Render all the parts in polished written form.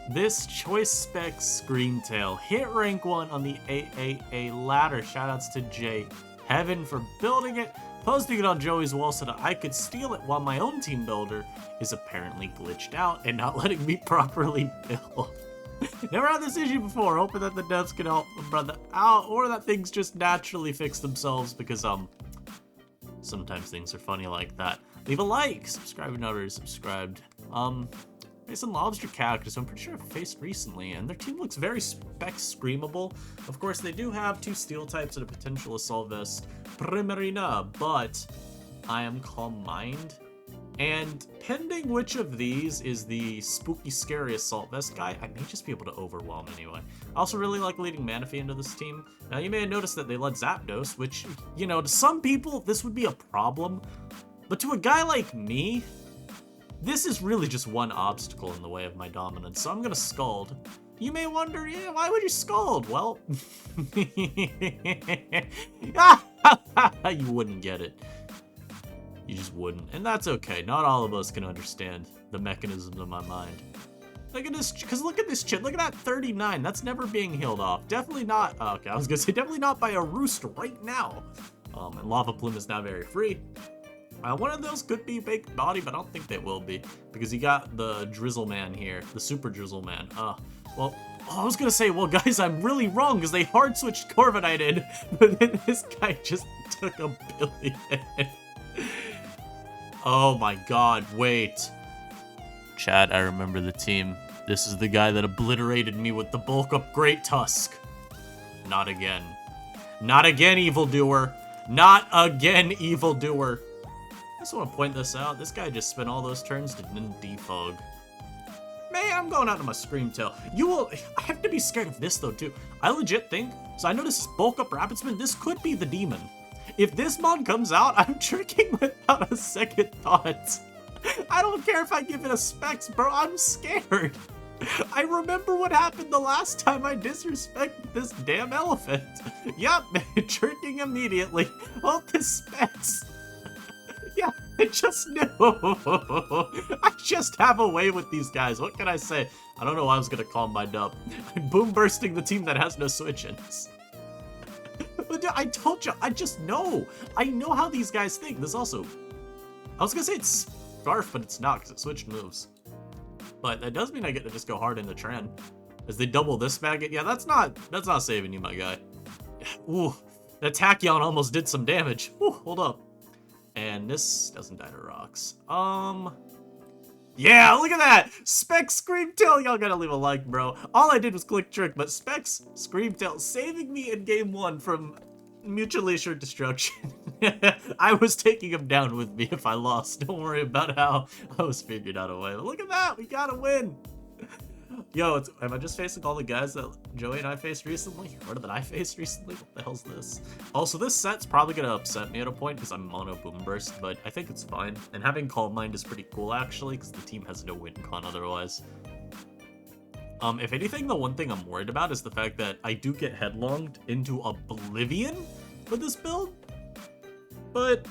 this Choice Spec Screamtail hit rank 1 on the AAA ladder. Shoutouts to Jay Heaven for building it, posting it on Joey's wall so that I could steal it while my own team builder is apparently glitched out and not letting me properly build. Never had this issue before, hoping that the devs can help my brother out, or that things just naturally fix themselves, because, sometimes things are funny like that. Leave a like, subscribe if not already subscribed. Mason Lobster Cactus, I'm pretty sure I've faced recently, and their team looks very Spec Screamable. Of course, they do have 2 steel types and a potential Assault Vest Primarina, but I am Calm Mind. And pending which of these is the spooky, scary Assault Vest guy, I may just be able to overwhelm anyway. I also really like leading Manaphy into this team. Now, you may have noticed that they let Zapdos, which, you know, to some people, this would be a problem. But to a guy like me, this is really just one obstacle in the way of my dominance, so I'm gonna Scald. You may wonder, yeah, why would you Scald? Well, you wouldn't get it. You just wouldn't, and that's okay. Not all of us can understand the mechanisms of my mind. Look at this, because look at this shit. Look at that 39. That's never being healed off. Definitely not, okay, I was gonna say definitely not by a Roost right now. And Lava Plume is now very free. One of those could be Baked Body, but I don't think they will be, because you got the Drizzle Man here, the Super Drizzle Man. Well, I was gonna say, well, guys, I'm really wrong, because they hard switched Corviknight in, but then this guy just took a billion. Oh my god, wait. Chat, I remember the team. This is the guy that obliterated me with the bulk up Great Tusk. Not again. Not again, evildoer. Not again, evildoer. I just want to point this out. This guy just spent all those turns to defog. Man, I'm going out to my Screamtail. You will... I have to be scared of this, though, too. I legit think... So I know this is bulk up Rapid Spin. This could be the demon. If this mod comes out, I'm tricking without a second thought. I don't care if I give it a Specs, bro. I'm scared. I remember what happened the last time I disrespected this damn elephant. Yup, tricking immediately. Oh, this Specs. Yeah, I just knew. I just have a way with these guys. What can I say? I don't know why I was gonna calm my up. I'm boom bursting the team that has no switch-ins. But dude, I told you, I just know. I know how these guys think. This also, I was gonna say it's Scarf, but it's not because it switched moves. But that does mean I get to just go hard into Tran. As they double this maggot. Yeah, that's not saving you, my guy. Ooh, that Tachyon almost did some damage. Ooh, hold up. And this doesn't die to rocks. Yeah, look at that! Spec Screamtail! Y'all gotta leave a like, bro. All I did was click trick, but Specs Screamtail saving me in game 1 from mutually assured destruction. I was taking him down with me if I lost. Don't worry about how I was figured out a way. But look at that! We gotta win! Yo, am I just facing all the guys that Joey and I faced recently? Or that I faced recently? What the hell's this? Also, this set's probably gonna upset me at a point because I'm mono boom burst, but I think it's fine. And having Calm Mind is pretty cool, actually, because the team has no win con otherwise. If anything, the one thing I'm worried about is the fact that I do get headlonged into oblivion with this build. But,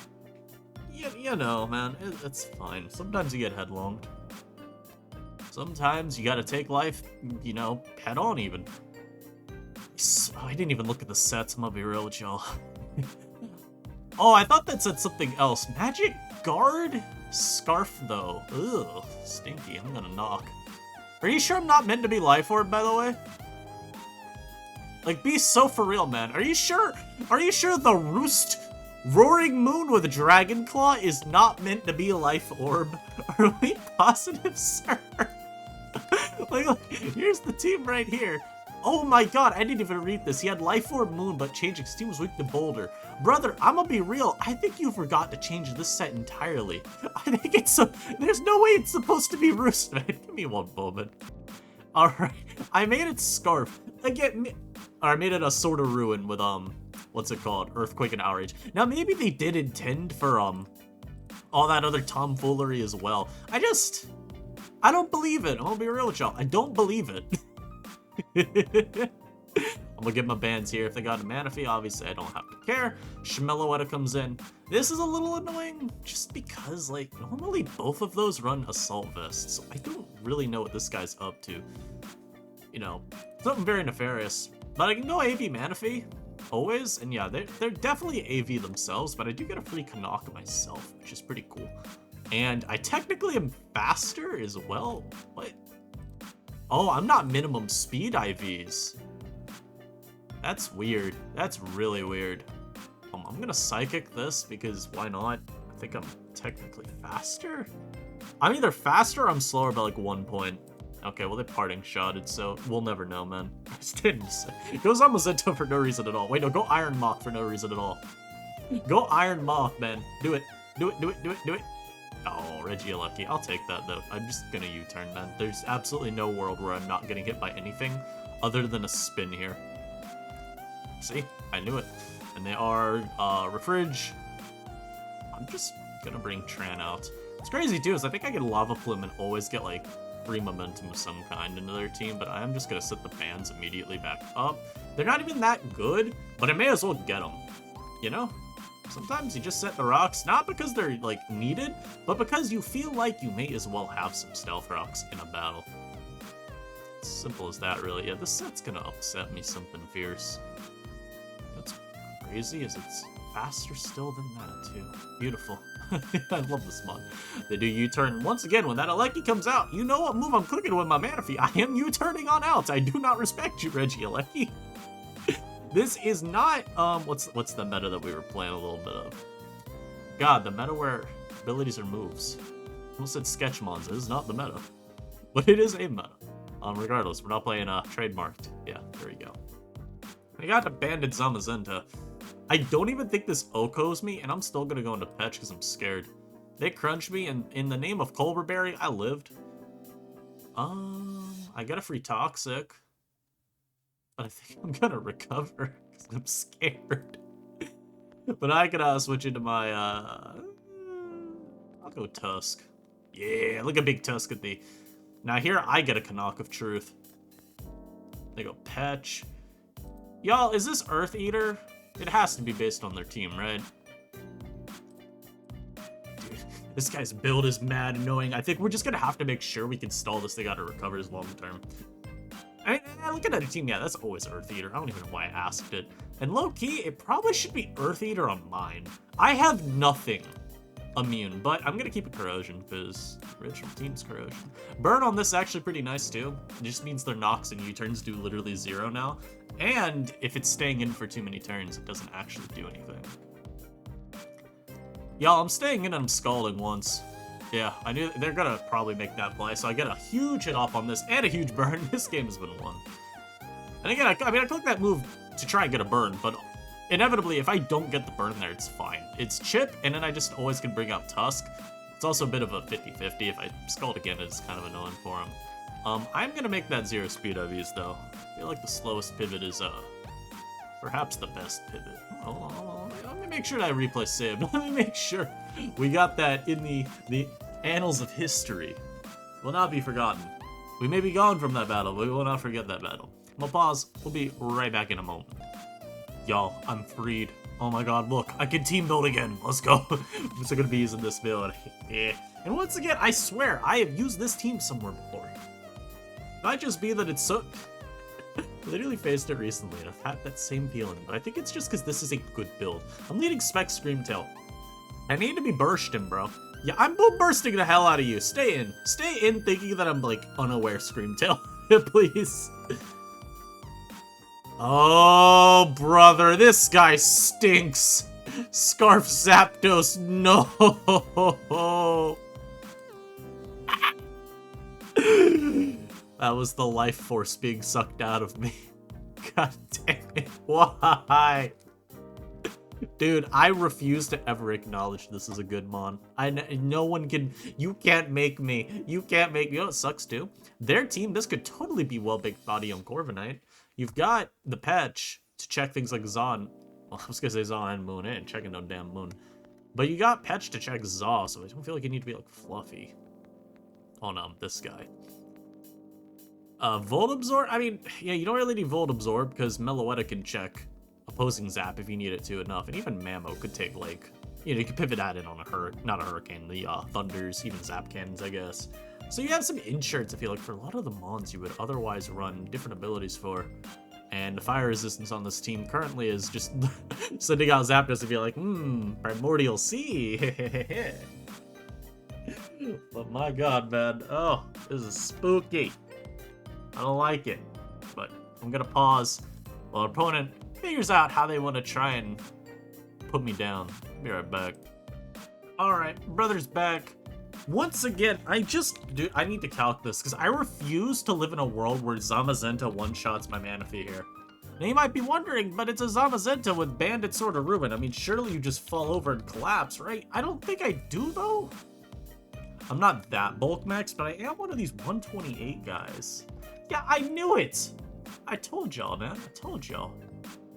you know, man, it's fine. Sometimes you get headlonged. Sometimes you gotta take life, you know, head on even. Oh, I didn't even look at the sets, I'm gonna be real with y'all. Oh, I thought that said something else. Magic Guard? Scarf, though. Ugh, stinky, I'm gonna knock. Are you sure I'm not meant to be Life Orb, by the way? Like, be so for real, man. Are you sure? Are you sure the Roost Roaring Moon with Dragon Claw is not meant to be a Life Orb? Are we positive, sir? Like, look, here's the team right here. Oh my god, I didn't even read this. He had Life Orb Moon, but changing his team was weak to Boulder. Brother, I'm gonna be real. I think you forgot to change this set entirely. I think it's there's no way it's supposed to be Roost, man. Give me one moment. Alright, I made it Scarf. Again, I made it a Sword of Ruin with, what's it called? Earthquake and Outrage. Now, maybe they did intend for, all that other tomfoolery as well. I don't believe it. I'm gonna be real with y'all. I don't believe it. I'm gonna get my bands here. If they got a Manaphy, obviously I don't have to not care. Shmeloetta comes in. This is a little annoying, just because, like, normally both of those run Assault Vests, so I don't really know what this guy's up to. You know, something very nefarious. But I can go AV Manaphy, always, and yeah, they're definitely AV themselves, but I do get a free Kanaka myself, which is pretty cool. And I technically am faster as well, but... Oh, I'm not minimum speed IVs. That's weird. That's really weird. I'm gonna Psychic this, because why not? I think I'm technically faster? I'm either faster or I'm slower by like 1 point. Okay, well, they parting shotted, so we'll never know, man. I just didn't say. Goes on Mazento for no reason at all. Wait, no, go Iron Moth for no reason at all. Go Iron Moth, man. Do it. Do it, do it, do it, do it. Oh, Regieleki. I'll take that, though. I'm just gonna U-turn, man. There's absolutely no world where I'm not getting hit by anything other than a spin here. See? I knew it. And they are, Refridge. I'm just gonna bring Tran out. What's crazy, too, is I think I get Lava Plume and always get, like, free momentum of some kind into their team, but I am just gonna set the bans immediately back up. They're not even that good, but I may as well get them. You know? Sometimes you just set the rocks, not because they're, like, needed, but because you feel like you may as well have some stealth rocks in a battle. It's simple as that, really. Yeah, this set's gonna upset me something fierce. What's crazy is it's faster still than that, too. Beautiful. I love this mod. They do U-turn. Once again, when that Aleki comes out, you know what move I'm cooking with my Manaphy. I am U-turning on out. I do not respect you, Regieleki. This is not, what's the meta that we were playing a little bit of? God, the meta where abilities are moves. I almost said Sketchmons. It is not the meta. But it is a meta. Regardless, we're not playing, trademarked. Yeah, there we go. I got Abandoned Zamazenta. I don't even think this Okos me, and I'm still gonna go into Petch because I'm scared. They crunched me, and in the name of Culverberry, I lived. I got a free Toxic. But I think I'm gonna recover because I'm scared. But I could switch into my, I'll go Tusk. Yeah, look at Big Tusk at me. Now here I get a Canuck of Truth. They go Petch. Y'all, is this Earth Eater? It has to be based on their team, right? Dude, this guy's build is mad annoying. I think we're just gonna have to make sure we can stall this thing out of recovers long term. I mean, look at that team. Yeah, that's always Earth Eater. I don't even know why I asked it. And low-key, it probably should be Earth Eater on mine. I have nothing immune, but I'm going to keep it Corrosion, because original team's Corrosion. Burn on this is actually pretty nice, too. It just means their knocks and U-turns do literally 0 now. And if it's staying in for too many turns, it doesn't actually do anything. Y'all, I'm staying in and I'm scalding once. Yeah, I knew they're gonna probably make that play, so I get a huge hit off on this and a huge burn. This game has been won. And again, I mean, I click that move to try and get a burn, but inevitably, if I don't get the burn there, it's fine. It's chip, and then I just always can bring out Tusk. It's also a bit of a 50-50. If I scald again, it's kind of annoying for him. I'm gonna make that 0 speed IVs, though. I feel like the slowest pivot is, perhaps the best pivot. Hold on. Let me make sure that I replay saved. Let me make sure we got that in the annals of history. Will not be forgotten. We may be gone from that battle, but we will not forget that battle. We'll pause. We'll be right back in a moment. Y'all, I'm freed. Oh my god, look. I can team build again. Let's go. I'm still gonna be using this build. Yeah. And once again, I swear, I have used this team somewhere before. It might just be that it's so... Literally faced it recently, and I've had that same feeling, but I think it's just because this is a good build. I'm leading Spec Screamtail. I need to be bursting, bro. Yeah, I'm bursting the hell out of you. Stay in. Stay in thinking that I'm, like, unaware Screamtail. Please. Oh, brother. This guy stinks. Scarf Zapdos. No. That was the life force being sucked out of me. God damn it. Why? Dude, I refuse to ever acknowledge this is a good mon. No one can... You can't make me. You can't make me. You know what sucks, too? Their team, this could totally be well big body on Corviknight. You've got the Petch to check things like Zon. Well, I was going to say Zon and Moon. I ain't checking no damn Moon. But you got Petch to check Zaw, so I don't feel like you need to be, like, fluffy. Oh, no, this guy. Volt Absorb? I mean, yeah, you don't really need Volt Absorb because Meloetta can check a opposing zap if you need it to enough. And even Mammo could take, like, you know, you could pivot that in on not a hurricane, the thunders, even zap cannons, I guess. So you have some insurance, I feel like, for a lot of the mons you would otherwise run different abilities for. And the fire resistance on this team currently is just sending out Zapdos to be like, Primordial Sea. But my god, man. Oh, this is spooky. I don't like it. But I'm gonna pause while our opponent figures out how they want to try and put me down. Be right back. Alright, brother's back. Once again, I need to calc this, because I refuse to live in a world where Zamazenta one-shots my Manaphy here. Now you might be wondering, but it's a Zamazenta with Bandit Sword of Ruin. I mean, surely you just fall over and collapse, right? I don't think I do, though. I'm not that bulk max, but I am one of these 128 guys. Yeah, I knew it! I told y'all, man. I told y'all.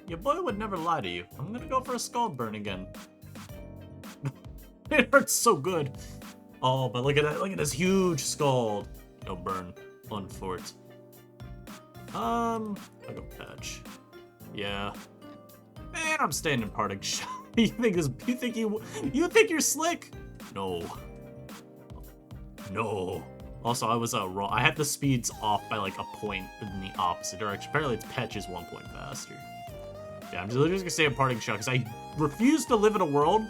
Your boy would never lie to you. I'm gonna go for a Scald Burn again. It hurts so good. Oh, but look at that. Look at this huge Scald. No burn. Fun fort. I'll go Patch. Yeah. Man, I'm staying in Parting Shot. You think you're slick? No. No. Also, I was wrong. I had the speeds off by like a point in the opposite direction. Apparently, its Patch is 1 point faster. Yeah, I'm just gonna stay in Parting Shot because I refuse to live in a world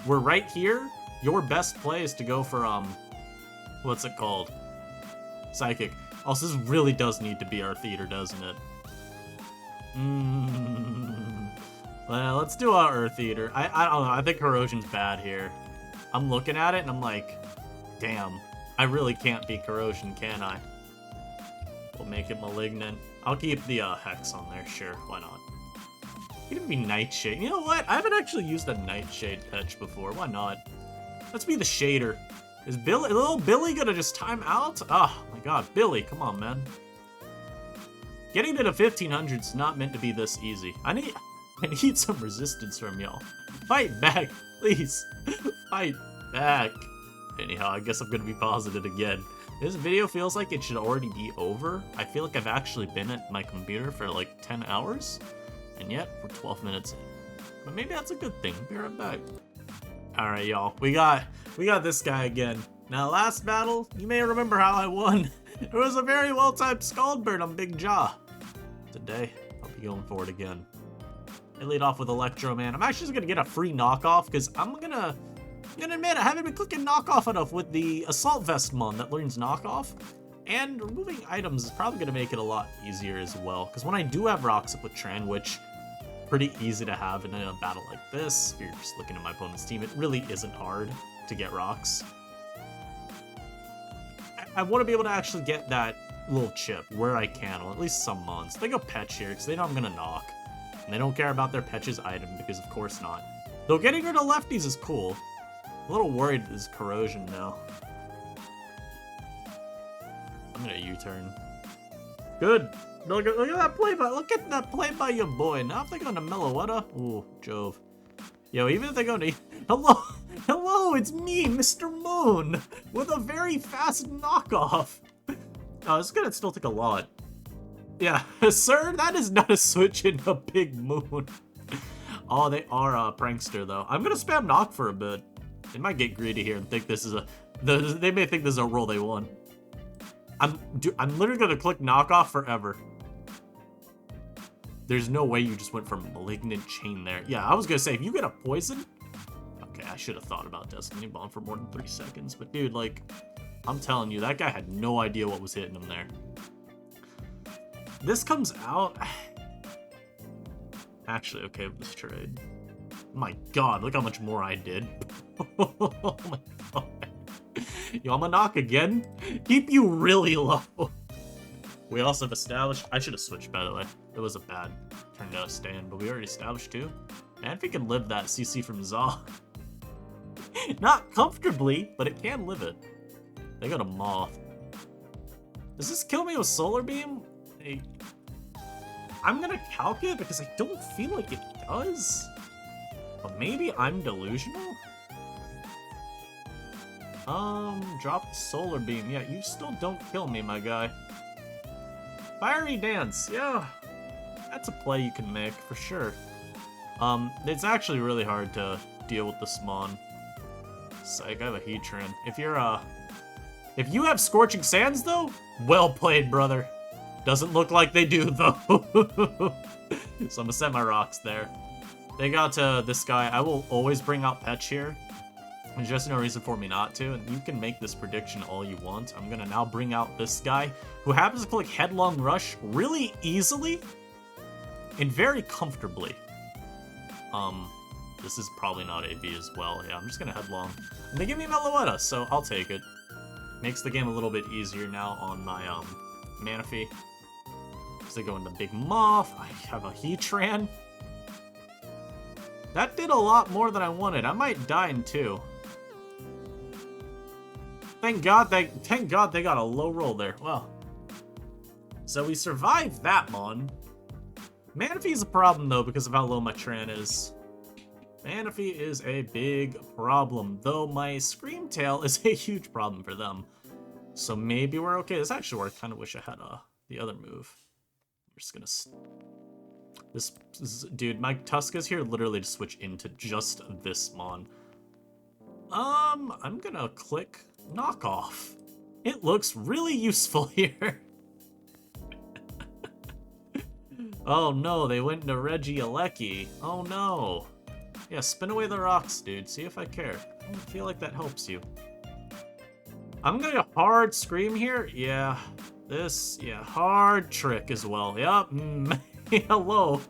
where right here, your best play is to go for, what's it called? Psychic. Also, this really does need to be our theater, doesn't it? Well, let's do our Earth Eater. I don't know, I think Corrosion's bad here. I'm looking at it and I'm like, damn, I really can't beat Corrosion, can I? We'll make it Malignant. I'll keep the Hex on there, sure, why not? It could be Nightshade. You know what? I haven't actually used a Nightshade Patch before, why not? Let's be the Shader. Is little Billy gonna just time out? Oh my god, Billy, come on, man. Getting to the 1500s is not meant to be this easy. I need some resistance from y'all. Fight back, please. Fight back. Anyhow, I guess I'm gonna be positive again. This video feels like it should already be over. I feel like I've actually been at my computer for like 10 hours, and yet we're 12 minutes in. But maybe that's a good thing. Be right back. Alright, y'all. We got this guy again. Now, last battle, you may remember how I won. It was a very well-timed Scald Burn on Big Jaw. Today, I'll be going for it again. I lead off with Electro Man. I'm actually just gonna get a free knockoff, because I'm gonna admit I haven't been clicking knockoff enough with the Assault Vest mon that learns knockoff. And removing items is probably gonna make it a lot easier as well. Because when I do have rocks up with Tran, which pretty easy to have in a battle like this, if you're just looking at my opponent's team, it really isn't hard to get rocks. I want to be able to actually get that little chip where I can, or at least some mons. They go Petch here because they know I'm gonna knock. And they don't care about their Petch's item because of course not. Though getting rid of lefties is cool. I'm a little worried this Corrosion now. I'm gonna U-turn. Good. Look at that play by your boy. Now if they go to Meloetta, ooh, Jove. Yo, even if they go to hello, it's me, Mr. Moon, with a very fast knockoff. Oh, it's gonna still take a lot. Yeah, sir, that is not a switch in a big moon. Oh, they are a prankster though. I'm gonna spam knock for a bit. They might get greedy here and think this is they may think this is a roll they won. I'm literally gonna click knockoff forever. There's no way you just went for Malignant Chain there. Yeah, I was gonna say, if you get a poison... Okay, I should have thought about Destiny Bond for more than 3 seconds. But dude, like, I'm telling you, that guy had no idea what was hitting him there. This comes out... Actually, okay with this trade. My god, look how much more I did. Oh my god. Yo, I'm gonna knock again? Keep you really low. We also have established... I should have switched, by the way. It was a bad turn to stand, but we already established too. Man, if we can live that CC from Zaw. Not comfortably, but it can live it. They go to Moth. Does this kill me with Solar Beam? Hey, I'm gonna calc it because I don't feel like it does. But maybe I'm delusional? Drop the Solar Beam. Yeah, you still don't kill me, my guy. Fiery Dance, yeah. That's a play you can make, for sure. It's actually really hard to deal with the Smon. Psych, I have a Heatran. If you have Scorching Sands, though, well played, brother. Doesn't look like they do, though. So I'm gonna set my rocks there. They got this guy. I will always bring out Petch here. There's just no reason for me not to, and you can make this prediction all you want. I'm gonna now bring out this guy, who happens to click Headlong Rush really easily and very comfortably. This is probably not AB as well. Yeah, I'm just gonna Headlong. And they give me Meloetta, so I'll take it. Makes the game a little bit easier now on my, Manaphy. As they go into Big Moth, I have a Heatran. That did a lot more than I wanted. I might die in 2. Thank God they got a low roll there. Well, so we survived that mon. Manaphy's a problem though because of how low my Tran is. Manaphy is a big problem, though my Screamtail is a huge problem for them. So maybe we're okay. This actually worked. Kind of wish I had the other move. We're just gonna. Dude, my Tuska's here literally to switch into just this mon. I'm gonna click Knockoff. It looks really useful here. Oh no, they went into Regieleki. Oh no. Yeah, spin away the rocks, dude. See if I care. I don't feel like that helps you. I'm gonna hard Scream here. Yeah. Hard Trick as well. Yup. Hello.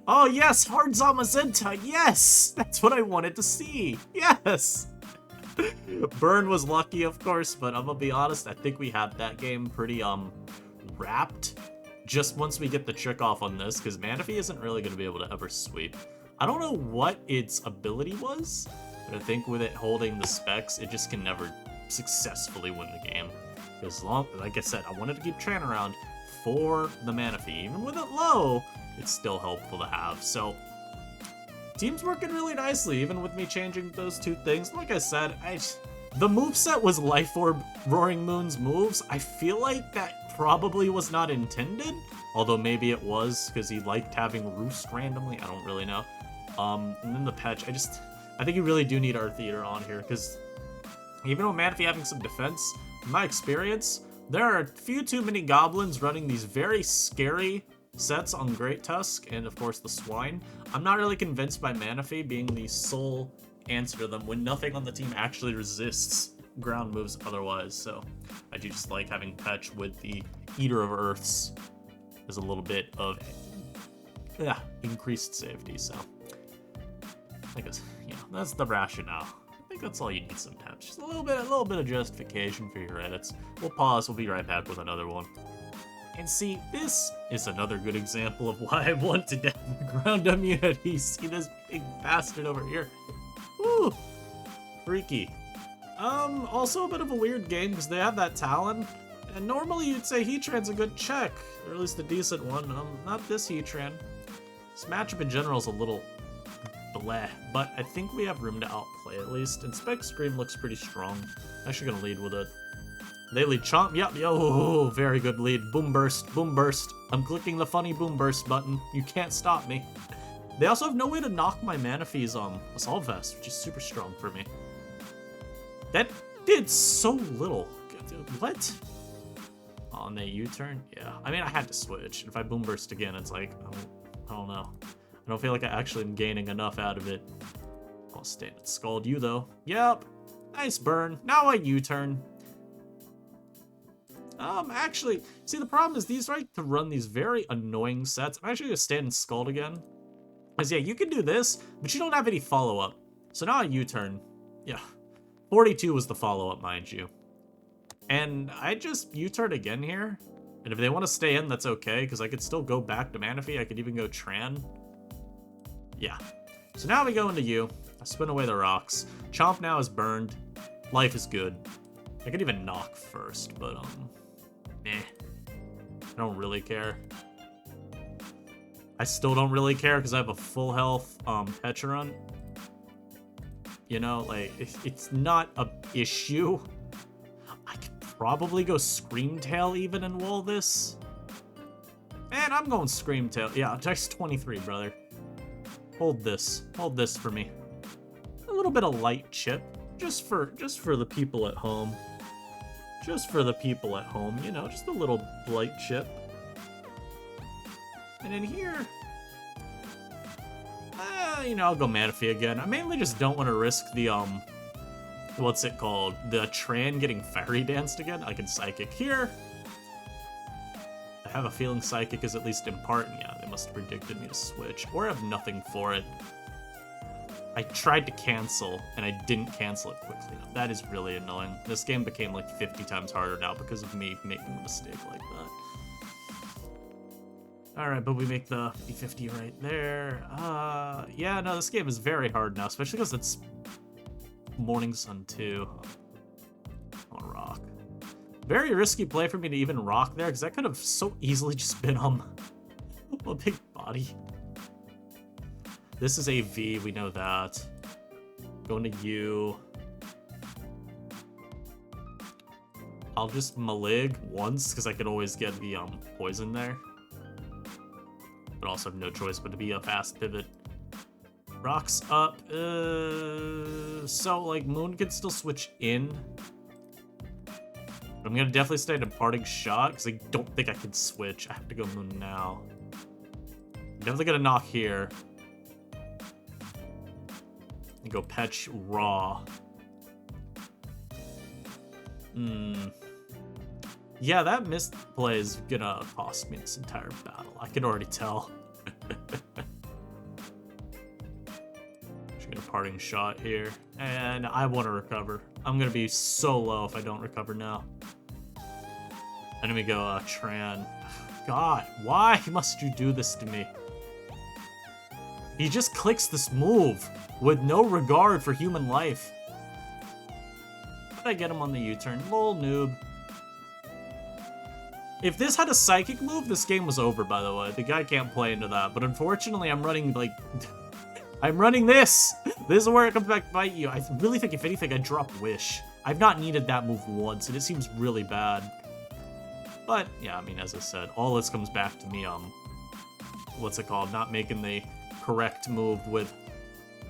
Oh yes, hard Zamazenta. Yes! That's what I wanted to see. Yes! Burn was lucky, of course, but I'm gonna be honest, I think we have that game pretty, wrapped. Just once we get the trick off on this, because Manaphy isn't really gonna be able to ever sweep. I don't know what its ability was, but I think with it holding the specs, it just can never successfully win the game. Because like I said, I wanted to keep Tran around for the Manaphy. Even with it low, it's still helpful to have. So, team's working really nicely, even with me changing those 2 things. Like I said, the moveset was Life Orb Roaring Moon's moves. I feel like that probably was not intended, although maybe it was, because he liked having Roost randomly. I don't really know. And then the Petch, I think you really do need Earth Eater on here, because even with Manaphy having some defense, in my experience, there are a few too many goblins running these very scary sets on Great Tusk, and of course the Swine. I'm not really convinced by Manaphy being the sole answer to them when nothing on the team actually resists ground moves otherwise, so I do just like having Petch with the Eater of Earths as a little bit of increased safety, so I guess, that's the rationale. I think that's all you need sometimes. Just a little bit of justification for your edits. We'll pause, we'll be right back with another one. And see, this is another good example of why I want to down the ground immunity. See this big bastard over here. Woo! Freaky. Also a bit of a weird game because they have that Talon. And normally you'd say Heatran's a good check, or at least a decent one. Not this Heatran. This matchup in general is a little bleh, but I think we have room to outplay at least. And Spec Scream looks pretty strong. Actually gonna lead with it. They lead Chomp. Yep, yo, very good lead. Boom Burst, Boom Burst. I'm clicking the funny Boom Burst button. You can't stop me. They also have no way to knock my Manaphy's Assault Vest, which is super strong for me. That did so little. What? On the U-turn? Yeah. I mean, I had to switch. If I Boom Burst again, it's like, I don't know. I don't feel like I actually am gaining enough out of it. I'll stay and Scald you, though. Yep. Nice burn. Now I U-turn. Actually, see, the problem is these like to run these very annoying sets. I'm actually gonna stand and Scald again. Because, yeah, you can do this, but you don't have any follow-up. So now I U-turn. Yeah. 42 was the follow-up, mind you. And I just U-turn again here. And if they want to stay in, that's okay, because I could still go back to Manaphy. I could even go Tran. Yeah. So now we go into U. I spin away the rocks. Chomp now is burned. Life is good. I could even knock first, but, I don't really care. I still don't really care because I have a full health Heatran. You know, like, it's not a issue. I could probably go Screamtail even and wall this. Man, I'm going Screamtail. Yeah, text 23, brother. Hold this. Hold this for me. A little bit of light chip. Just for the people at home. Just for the people at home, you know, just a little light chip. And in here, you know, I'll go Manaphy again. I mainly just don't want to risk the, what's it called? The Tran getting Fairy Danced again. I can Psychic here. I have a feeling Psychic is at least in part. Yeah, they must have predicted me to switch. Or I have nothing for it. I tried to cancel, and I didn't cancel it quickly enough. That is really annoying. This game became like 50 times harder now because of me making a mistake like that. Alright, but we make the B50 right there. Yeah, no, this game is very hard now, especially because it's Morning Sun 2. I'll rock. Very risky play for me to even rock there, because that could have so easily just been, a big body. This is a V, we know that. Going to U. I'll just Malig once, because I could always get the, poison there. But also have no choice but to be a fast pivot. Rocks up. So, like, Moon could still switch in. But I'm gonna definitely stay in Parting Shot, because I don't think I can switch. I have to go Moon now. I'm definitely gonna knock here. And go Petch Raw. Yeah, that missed play is gonna cost me this entire battle. I can already tell. Just gonna Parting Shot here. And I want to recover. I'm gonna be so low if I don't recover now. And then we go Tran. God, why must you do this to me? He just clicks this move with no regard for human life. How did I get him on the U-turn? Lol, noob. If this had a Psychic move, this game was over, by the way. The guy can't play into that. But unfortunately, I'm running, like... I'm running this! This is where it comes back to bite you. I really think, if anything, I'd drop Wish. I've not needed that move once, and it seems really bad. But, yeah, I mean, as I said, all this comes back to me, what's it called? Not making the correct move with...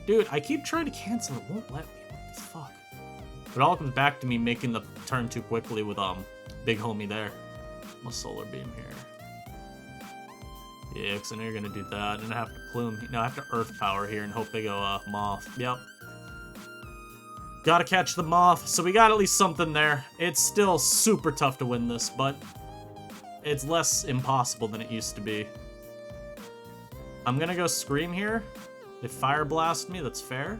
Dude, I keep trying to cancel, it won't let me. What the fuck? It all comes back to me making the turn too quickly with, Big Homie there. I'm a Solar Beam here. Yeah, because I know you're going to do that. And I have to Plume. No, I have to Earth Power here and hope they go, Moth. Yep. Gotta catch the Moth. So we got at least something there. It's still super tough to win this, but it's less impossible than it used to be. I'm going to go Scream here. They Fire Blast me. That's fair.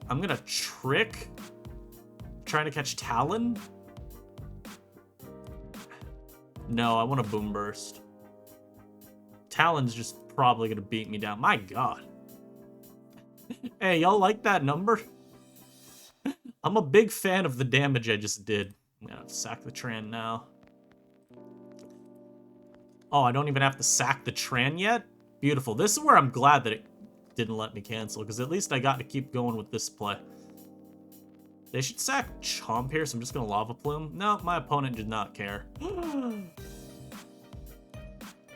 I'm going to Trick. Trying to catch Talon. No, I want a Boom Burst. Talon's just probably gonna beat me down. My god. Hey, y'all like that number? I'm a big fan of the damage I just did. I'm gonna sack the Tran now. Oh, I don't even have to sack the Tran yet? Beautiful. This is where I'm glad that it didn't let me cancel, because at least I got to keep going with this play. They should sack Chomp here, so I'm just gonna Lava Plume. No, my opponent did not care.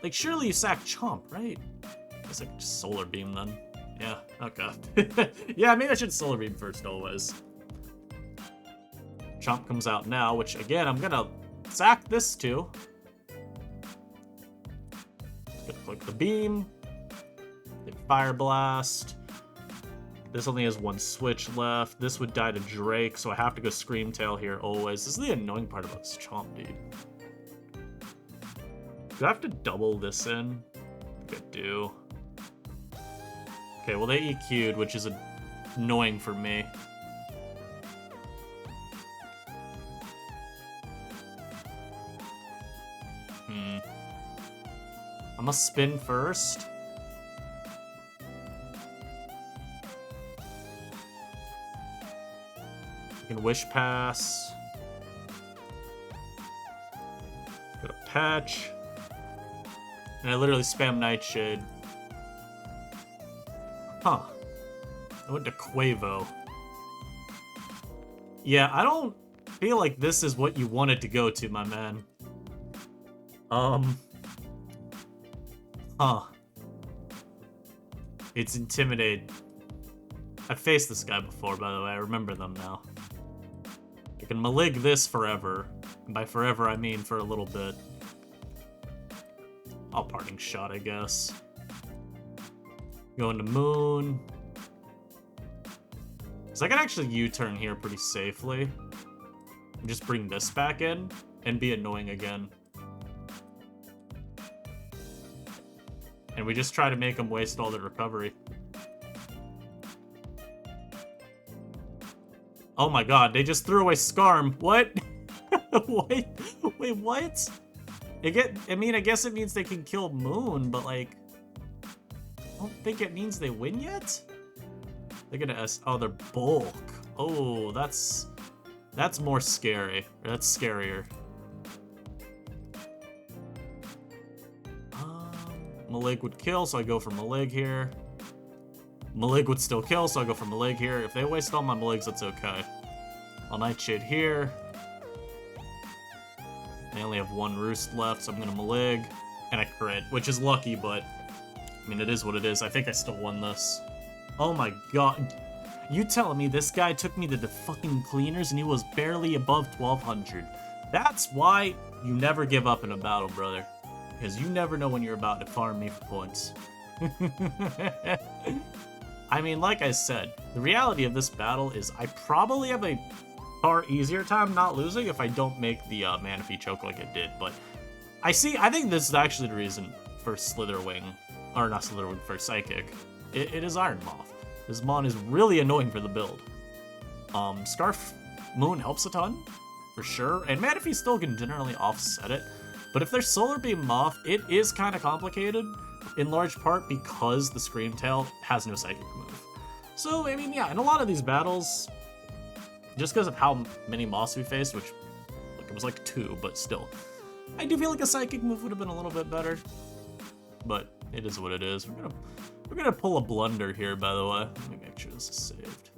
Like, surely you sack Chomp, right? It's like just Solar Beam then. Yeah, okay. Yeah, maybe I should Solar Beam first always. Chomp comes out now, which again, I'm gonna sack this too. Gonna click the beam. Then Fire Blast. This only has one switch left. This would die to Drake, so I have to go Screamtail here always. This is the annoying part about this Chomp, dude. Do I have to double this in? I think I do. Okay, well they EQ'd, which is annoying for me. I'm gonna spin first. I can Wish Pass. Got a Patch. And I literally spam Nightshade. Huh. I went to Quavo. Yeah, I don't feel like this is what you wanted to go to, my man. Huh. It's Intimidate. I've faced this guy before, by the way. I remember them now. I can Malig this forever. And by forever, I mean for a little bit. I'll Parting Shot, I guess. Go into Moon. So I can actually U-turn here pretty safely. And just bring this back in and be annoying again. And we just try to make them waste all their recovery. Oh my god, they just threw away Scarm. What? Wait, what? I mean, I guess it means they can kill Moon, but like... I don't think it means they win yet? They're gonna oh, they're bulk. Oh, that's more scary. That's scarier. Malig would kill, so I go for Malig here. Malig would still kill, so I go for Malig here. If they waste all my Maligs, that's okay. I'll Nightshade here. They only have one Roost left, so I'm gonna Malig. And I crit, which is lucky, but... I mean, it is what it is. I think I still won this. Oh my god. You telling me this guy took me to the fucking cleaners and he was barely above 1200. That's why you never give up in a battle, brother. Because you never know when you're about to farm me for points. I mean, like I said, the reality of this battle is I probably have a far easier time not losing if I don't make the Manaphy choke like I did. But I think this is actually the reason for Slitherwing, or not Slitherwing, for Psychic. It is Iron Moth. This Mon is really annoying for the build. Scarf Moon helps a ton, for sure, and Manaphy still can generally offset it. But if there's Solar Beam Moth, it is kind of complicated, in large part because the Screamtail has no Psychic move. So, I mean, yeah, in a lot of these battles, just because of how many Moths we faced, which, look, it was like 2, but still, I do feel like a Psychic move would have been a little bit better. But it is what it is. We're gonna pull a blunder here, by the way. Let me make sure this is saved.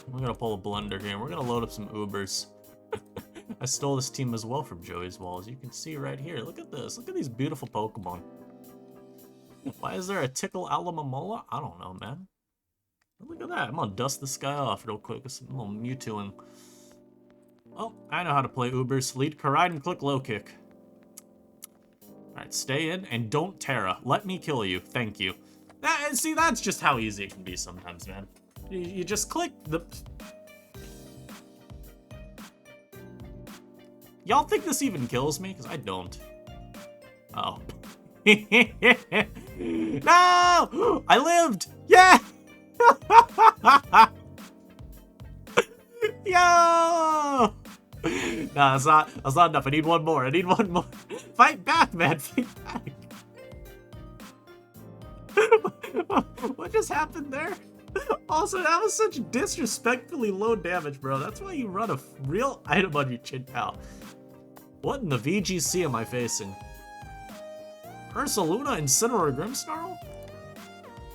We're gonna pull a blunder here, and we're gonna load up some Ubers. I stole this team as well from Joey's Wall, as you can see right here. Look at this. Look at these beautiful Pokemon. Why is there a Tickle Alamamola? I don't know, man. Look at that. I'm gonna dust this guy off real quick with some little Mewtwoing. Oh, I know how to play Ubers. Lead Karide and click low kick. Alright, stay in and don't Terra. Let me kill you. Thank you. See, that's just how easy it can be sometimes, man. You just click the... Y'all think this even kills me? Because I don't. Oh. No! I lived! Yeah! Yo! Nah, that's not enough. I need one more. I need one more. Fight back, man. Fight back. What just happened there? Also, that was such disrespectfully low damage, bro. That's why you run a real item on your Chin Pal. What in the VGC am I facing? Ursaluna, Incineroar, Grimmsnarl?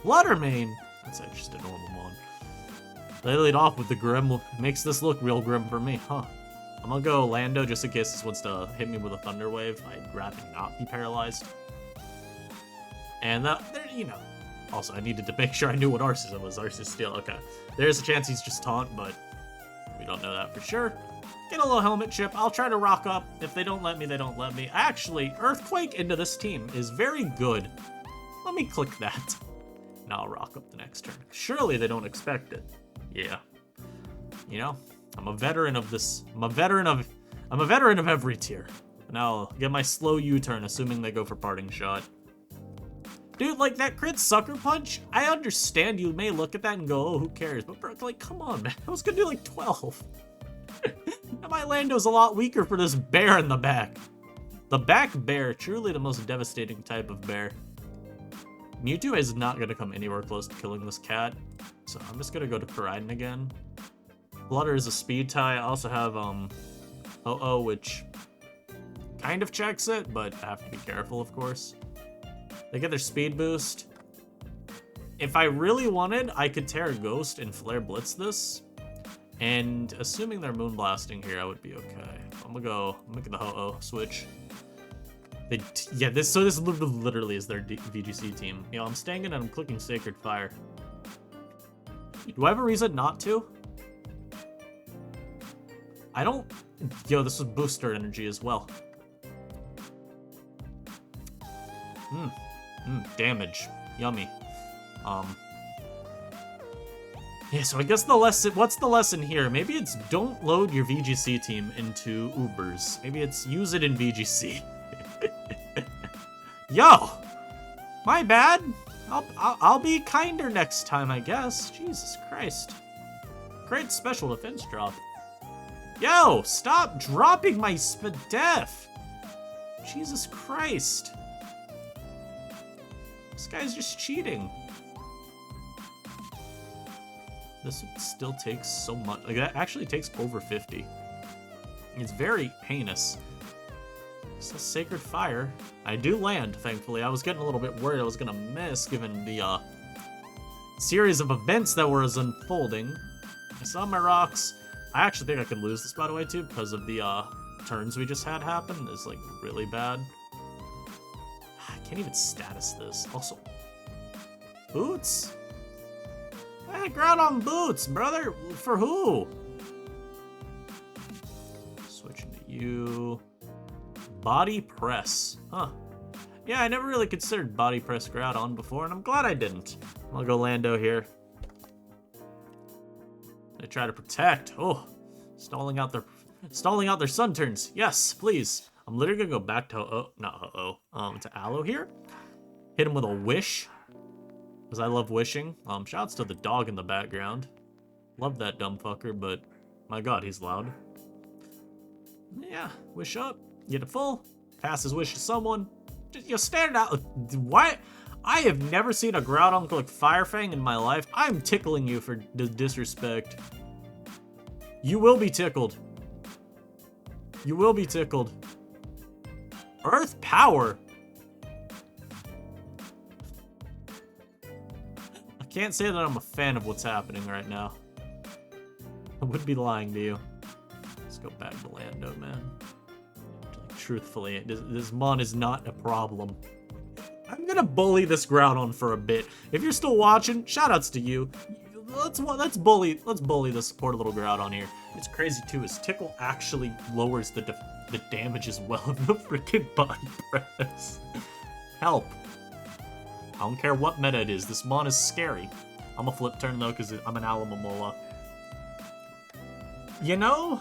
Fluttermane! That's just a normal one. They lead off with the Grim. Makes this look real grim for me, huh? I'm gonna go Lando just in case this wants to hit me with a Thunder Wave. I'd rather not be paralyzed. And there, you know. Also, I needed to make sure I knew what Arceus was. Arceus Steel, okay. There's a chance he's just taunt, but we don't know that for sure. Get a little helmet chip. I'll try to rock up. If they don't let me, they don't let me. Actually, Earthquake into this team is very good. Let me click that. Now I'll rock up the next turn. Surely they don't expect it. Yeah. You know, I'm a veteran of this. I'm a veteran of every tier. Now I'll get my slow U-turn, assuming they go for Parting Shot. Dude, like, that crit Sucker Punch, I understand you may look at that and go, oh, who cares? But, bro, like, come on, man. I was gonna do, like, 12. My Lando's a lot weaker for this bear in the back. The back bear, truly the most devastating type of bear. Mewtwo is not gonna come anywhere close to killing this cat. So I'm just gonna go to Koraidon again. Flutter is a speed tie. I also have, Oh-Oh, which kind of checks it, but I have to be careful, of course. They get their speed boost. If I really wanted, I could Terra Ghost and Flare Blitz this. And assuming they're Moonblasting here, I would be okay. I'm gonna go, make the Ho-Oh switch. Yeah, this literally is their VGC team. You know, I'm staying in and I'm clicking Sacred Fire. Do I have a reason not to? I don't... Yo, this was booster energy as well. Damage. Yummy. Yeah, so I guess the lesson... What's the lesson here? Maybe it's don't load your VGC team into Ubers. Maybe it's use it in VGC. Yo! My bad. I'll be kinder next time, I guess. Jesus Christ. Great special defense drop. Yo! Stop dropping my Spadef! Jesus Christ. This guy's just cheating. This still takes so much. Like, that actually takes over 50. It's very heinous. It's a Sacred Fire. I do land, thankfully. I was getting a little bit worried I was gonna miss, given the series of events that were unfolding. I saw my rocks. I actually think I could lose this, by the way, too, because of the turns we just had happen. It's, like, really bad. I can't even status this. Also, boots? Hey, Groudon boots, brother. For who? Switching to you. Body press. Huh. Yeah, I never really considered body press Groudon before, and I'm glad I didn't. I'll go Lando here. They try to protect. Oh, stalling out their sun turns. Yes, please. I'm literally gonna go back to to Aloe here. Hit him with a wish. Because I love wishing. Shouts to the dog in the background. Love that dumb fucker, but my god, he's loud. Yeah, wish up. Get it full. Pass his wish to someone. Just stand out. Why? I have never seen a Groudon click Fire Fang in my life. I'm tickling you for disrespect. You will be tickled. You will be tickled. Earth Power. I can't say that I'm a fan of what's happening right now. I would be lying to you. Let's go back to Lando, man. Like, truthfully, this mon is not a problem. I'm gonna bully this Groudon for a bit. If you're still watching, shoutouts to you. Let's bully this poor little Groudon here. It's crazy too. His tickle actually lowers the damage as well of the freaking body press. Help. I don't care what meta it is. This mon is scary. I'm a flip turn though because I'm an Alamomola. You know,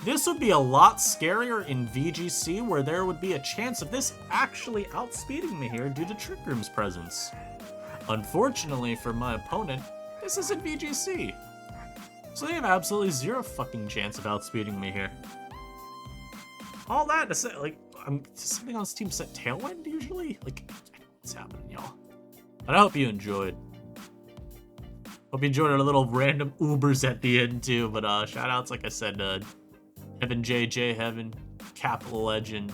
this would be a lot scarier in VGC, where there would be a chance of this actually outspeeding me here due to Trick Room's presence. Unfortunately for my opponent, this isn't VGC. So they have absolutely zero fucking chance of outspeeding me here. All that to say, like, something on this team set Tailwind usually? Like, what's happening, y'all? But I hope you enjoyed. Hope you enjoyed our little random Ubers at the end too, but shoutouts, like I said, Heaven JJ, Heaven, Capital Legend,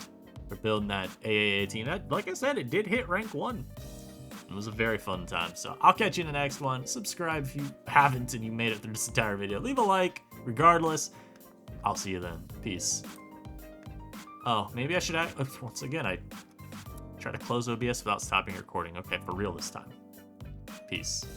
for building that AAA team. That, like I said, it did hit rank 1. It was a very fun time, so I'll catch you in the next one. Subscribe if you haven't and you made it through this entire video. Leave a like, regardless. I'll see you then. Peace. Oh, maybe I should once again, I try to close OBS without stopping recording. Okay, for real this time. Peace.